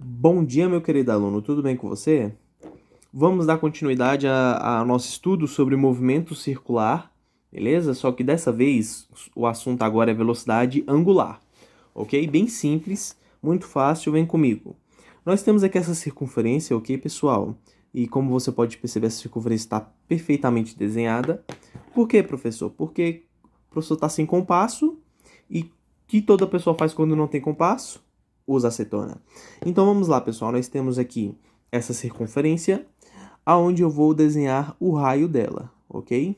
Bom dia, meu querido aluno, tudo bem com você? Vamos dar continuidade ao nosso estudo sobre movimento circular, beleza? Só que dessa vez o assunto agora é velocidade angular, ok? Bem simples, muito fácil, vem comigo. Nós temos aqui essa circunferência, ok, pessoal? E como você pode perceber, essa circunferência está perfeitamente desenhada. Por quê, professor? Porque o professor está sem compasso e o que toda pessoa faz quando não tem compasso? Usa acetona. Então vamos lá, pessoal. Nós temos aqui essa circunferência, aonde eu vou desenhar o raio dela, ok?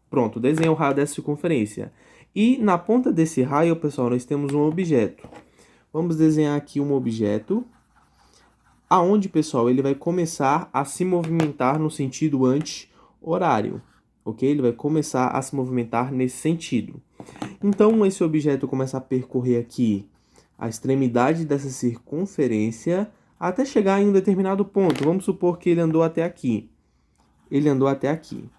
Pronto, desenhei o raio dessa circunferência. E na ponta desse raio, pessoal, nós temos um objeto. Vamos desenhar aqui um objeto, aonde, pessoal, ele vai começar a se movimentar no sentido anti-horário, ok? Ele vai começar a se movimentar nesse sentido. Então, esse objeto começa a percorrer aqui a extremidade dessa circunferência até chegar em um determinado ponto. Vamos supor que ele andou até aqui. Ele andou até aqui.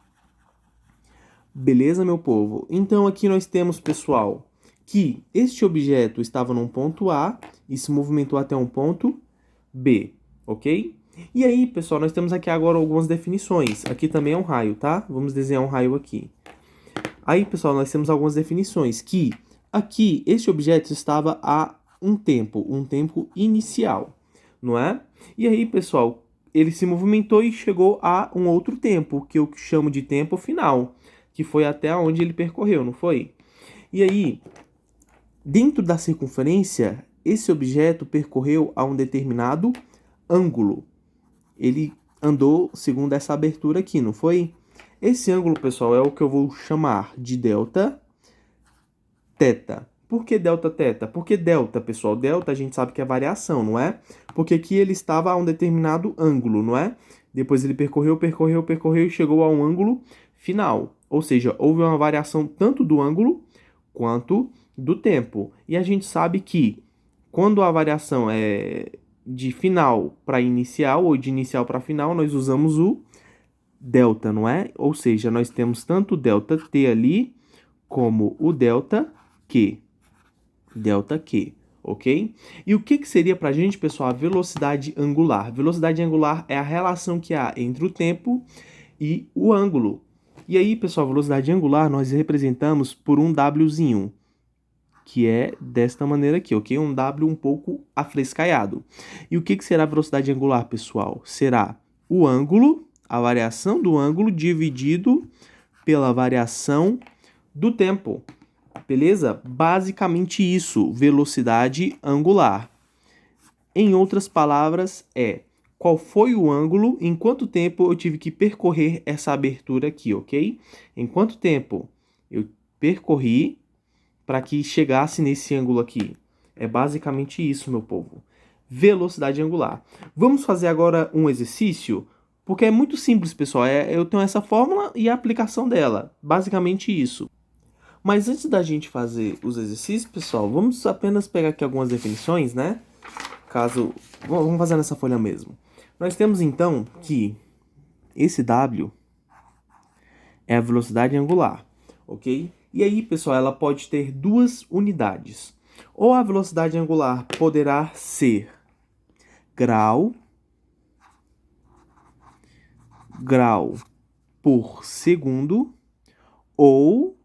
Beleza, meu povo? Então, aqui nós temos, pessoal, que este objeto estava num ponto A e se movimentou até um ponto B, ok? E aí, pessoal, nós temos aqui agora algumas definições. Aqui também é um raio, tá? Vamos desenhar um raio aqui. Aí, pessoal, nós temos algumas definições que aqui este objeto estava a um tempo inicial, não é? E aí, pessoal, ele se movimentou e chegou a um outro tempo, que eu chamo de tempo final, que foi até onde ele percorreu, não foi? E aí, dentro da circunferência, esse objeto percorreu a um determinado ângulo. Ele andou segundo essa abertura aqui, não foi? Esse ângulo, pessoal, é o que eu vou chamar de delta teta. Por que delta teta? Porque delta, pessoal, delta a gente sabe que é variação, não é? Porque aqui ele estava a um determinado ângulo, não é? Depois ele percorreu e chegou a um ângulo final. Ou seja, houve uma variação tanto do ângulo quanto do tempo. E a gente sabe que quando a variação é de final para inicial ou de inicial para final, nós usamos o delta, não é? Ou seja, nós temos tanto o delta t ali como o delta q. Delta q, ok? E o que seria para a gente, pessoal, a velocidade angular? Velocidade angular é a relação que há entre o tempo e o ângulo. E aí, pessoal, a velocidade angular nós representamos por um Wzinho, que é desta maneira aqui, ok? Um W um pouco afrescaiado. E o que será a velocidade angular, pessoal? Será o ângulo, a variação do ângulo dividido pela variação do tempo. Beleza? Basicamente isso, velocidade angular. Em outras palavras, qual foi o ângulo, em quanto tempo eu tive que percorrer essa abertura aqui, ok? Em quanto tempo eu percorri para que chegasse nesse ângulo aqui. É basicamente isso, meu povo. Velocidade angular. Vamos fazer agora um exercício, porque é muito simples, pessoal. Eu tenho essa fórmula e a aplicação dela. Basicamente isso. Mas antes da gente fazer os exercícios, pessoal, vamos apenas pegar aqui algumas definições, né? Vamos fazer nessa folha mesmo. Nós temos então que esse W é a velocidade angular, ok? E aí, pessoal, ela pode ter duas unidades. Ou a velocidade angular poderá ser grau por segundo, ou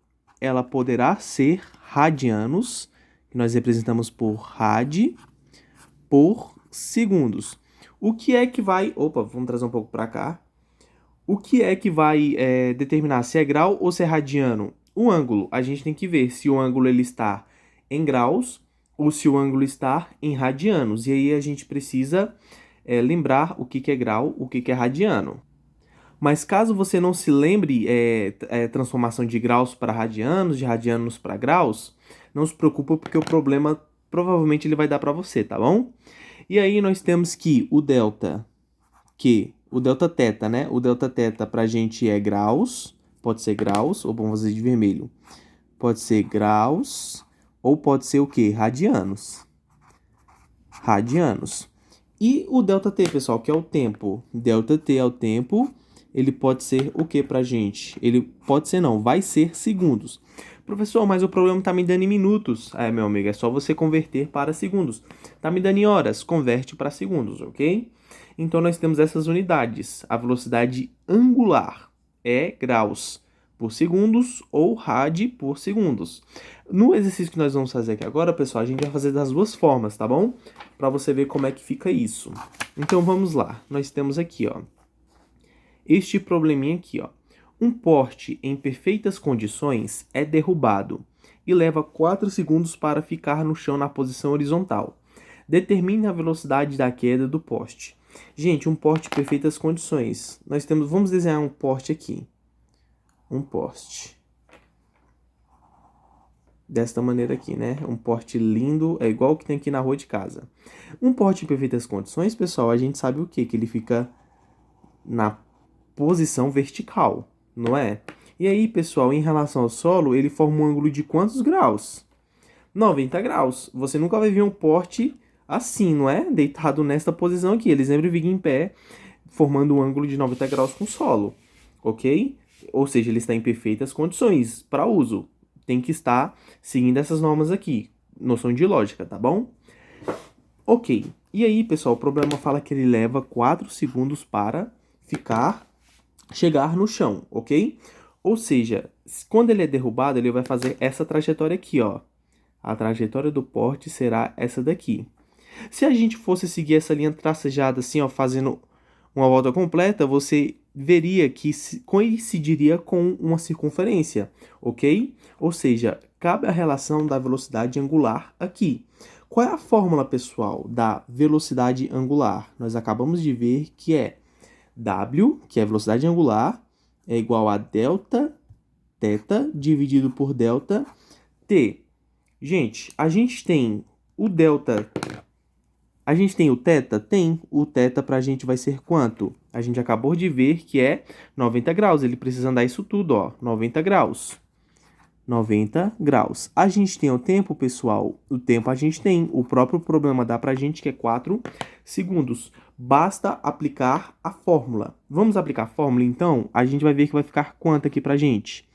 ela poderá ser radianos, que nós representamos por rad por segundos. O que é que vai... Opa, vamos trazer um pouco para cá. O que é que vai determinar se é grau ou se é radiano? O ângulo. A gente tem que ver se o ângulo ele está em graus ou se o ângulo está em radianos. E aí a gente precisa lembrar o que é grau, o que é radiano. Mas caso você não se lembre transformação de graus para radianos, de radianos para graus, não se preocupa porque o problema provavelmente ele vai dar para você, tá bom? E aí nós temos que o delta teta, né? O delta teta pra gente é graus, pode ser graus, ou vamos fazer de vermelho. Pode ser graus, ou pode ser o quê? Radianos. Radianos. E o delta t, pessoal, que é o tempo. Delta t é o tempo, ele pode ser o que pra gente? Ele pode ser não, vai ser segundos. Professor, mas o problema tá me dando em minutos. Meu amigo, é só você converter para segundos. Tá me dando em horas, converte para segundos, ok? Então nós temos essas unidades. A velocidade angular é graus por segundos ou rad por segundos. No exercício que nós vamos fazer aqui agora, pessoal, a gente vai fazer das duas formas, tá bom? Para você ver como é que fica isso. Então vamos lá. Nós temos aqui, ó, este probleminha aqui, ó. Um poste em perfeitas condições é derrubado e leva 4 segundos para ficar no chão na posição horizontal. Determine a velocidade da queda do poste. Gente, um poste em perfeitas condições. Vamos desenhar um poste aqui. Um poste. Desta maneira aqui, né? Um poste lindo, é igual o que tem aqui na rua de casa. Um poste em perfeitas condições, pessoal, a gente sabe o quê? Que ele fica na posição vertical, não é? E aí, pessoal, em relação ao solo, ele forma um ângulo de quantos graus? 90 graus. Você nunca vai ver um poste assim, não é? Deitado nesta posição aqui. Ele sempre fica em pé, formando um ângulo de 90 graus com o solo, ok? Ou seja, ele está em perfeitas condições para uso. Tem que estar seguindo essas normas aqui. Noção de lógica, tá bom? Ok. E aí, pessoal, o problema fala que ele leva 4 segundos para chegar no chão, ok? Ou seja, quando ele é derrubado, ele vai fazer essa trajetória aqui, ó. A trajetória do poste será essa daqui. Se a gente fosse seguir essa linha tracejada assim, ó, fazendo uma volta completa, você veria que coincidiria com uma circunferência, ok? Ou seja, cabe a relação da velocidade angular aqui. Qual é a fórmula, pessoal, da velocidade angular? Nós acabamos de ver que é W, que é a velocidade angular, é igual a delta θ dividido por delta t. Gente, a gente tem o delta. A gente tem o θ? Tem. O θ pra gente vai ser quanto? A gente acabou de ver que é 90 graus. Ele precisa andar isso tudo, ó. 90 graus. 90 graus. A gente tem o tempo, pessoal? O tempo a gente tem. O próprio problema dá pra gente que é 4 segundos. Basta aplicar a fórmula. Vamos aplicar a fórmula, então? A gente vai ver que vai ficar quanto aqui pra gente?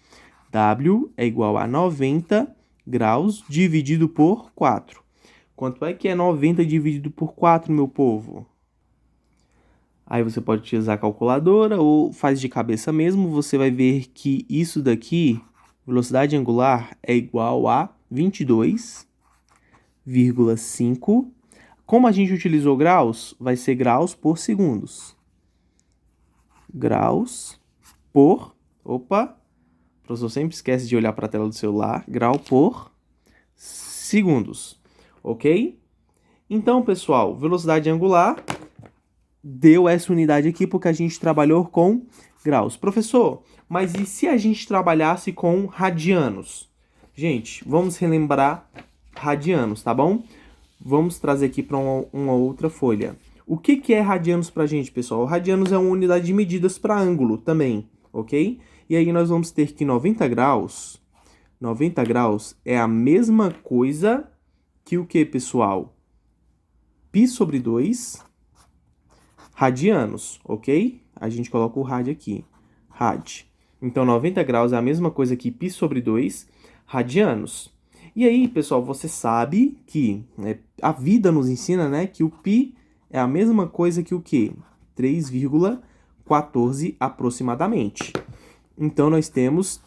W é igual a 90 graus dividido por 4. Quanto é que é 90 dividido por 4, meu povo? Aí você pode utilizar a calculadora ou faz de cabeça mesmo. Você vai ver que isso daqui, velocidade angular, é igual a 22,5. Como a gente utilizou graus, vai ser graus por segundos. Graus por... Opa! O professor sempre esquece de olhar para a tela do celular. Grau por segundos. Ok? Então, pessoal, velocidade angular deu essa unidade aqui porque a gente trabalhou com graus. Professor, mas e se a gente trabalhasse com radianos? Gente, vamos relembrar radianos, tá bom? Vamos trazer aqui para uma outra folha. O que é radianos para a gente, pessoal? Radianos é uma unidade de medidas para ângulo também, ok? E aí nós vamos ter que 90 graus é a mesma coisa que o que, pessoal? Π sobre 2 radianos, ok? A gente coloca o rad aqui, rad. Então, 90 graus é a mesma coisa que π sobre 2 radianos. E aí, pessoal, você sabe que a vida nos ensina, né, que o π é a mesma coisa que o quê? 3,14 aproximadamente. Então, nós temos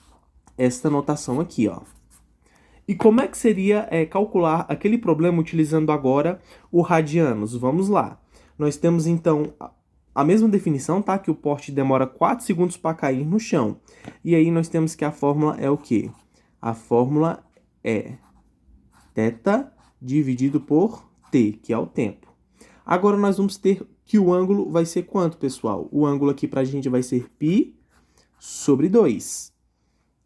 esta notação aqui, ó. E como é que seria calcular aquele problema utilizando agora o radianos? Vamos lá. Nós temos, então, a mesma definição, tá? Que o poste demora 4 segundos para cair no chão. E aí nós temos que a fórmula é o quê? A fórmula é θ dividido por t, que é o tempo. Agora nós vamos ter que o ângulo vai ser quanto, pessoal? O ângulo aqui para a gente vai ser π sobre 2.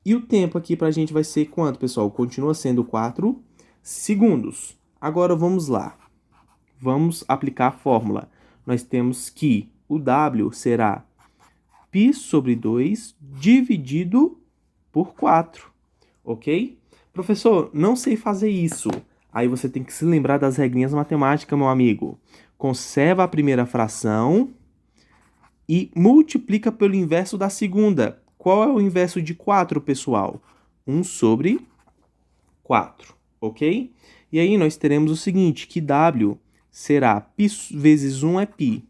E o tempo aqui para a gente vai ser quanto, pessoal? Continua sendo 4 segundos. Agora vamos lá. Vamos aplicar a fórmula. Nós temos que o W será π sobre 2 dividido por 4. Ok? Professor, não sei fazer isso. Aí você tem que se lembrar das regrinhas matemáticas, meu amigo. Conserva a primeira fração e multiplica pelo inverso da segunda. Qual é o inverso de 4, pessoal? 1 sobre 4, ok? E aí nós teremos o seguinte, que W será π vezes 1 é π,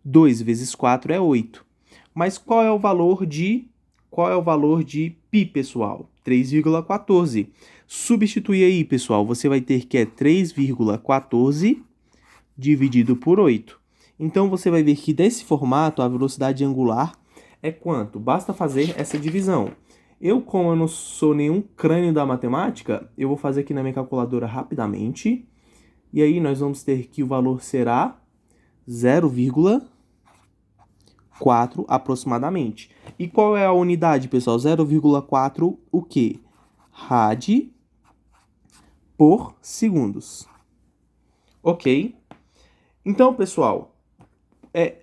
2 vezes 4 é 8. Mas qual é o valor de π, pessoal? 3,14. Substituir aí, pessoal, você vai ter que é 3,14 dividido por 8. Então, você vai ver que nesse formato, a velocidade angular é quanto? Basta fazer essa divisão. Como eu não sou nenhum crânio da matemática, eu vou fazer aqui na minha calculadora rapidamente. E aí, nós vamos ter que o valor será 0,4 aproximadamente. E qual é a unidade, pessoal? 0,4 o quê? Rad por segundos. Ok? Então, pessoal,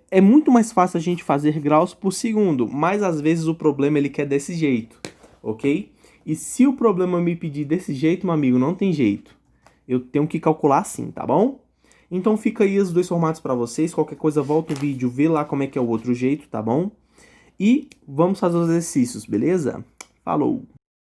é muito mais fácil a gente fazer graus por segundo, mas às vezes o problema ele quer desse jeito, ok? E se o problema me pedir desse jeito, meu amigo, não tem jeito. Eu tenho que calcular assim, tá bom? Então fica aí os dois formatos para vocês. Qualquer coisa, volta o vídeo, vê lá como é que é o outro jeito, tá bom? E vamos fazer os exercícios, beleza? Falou!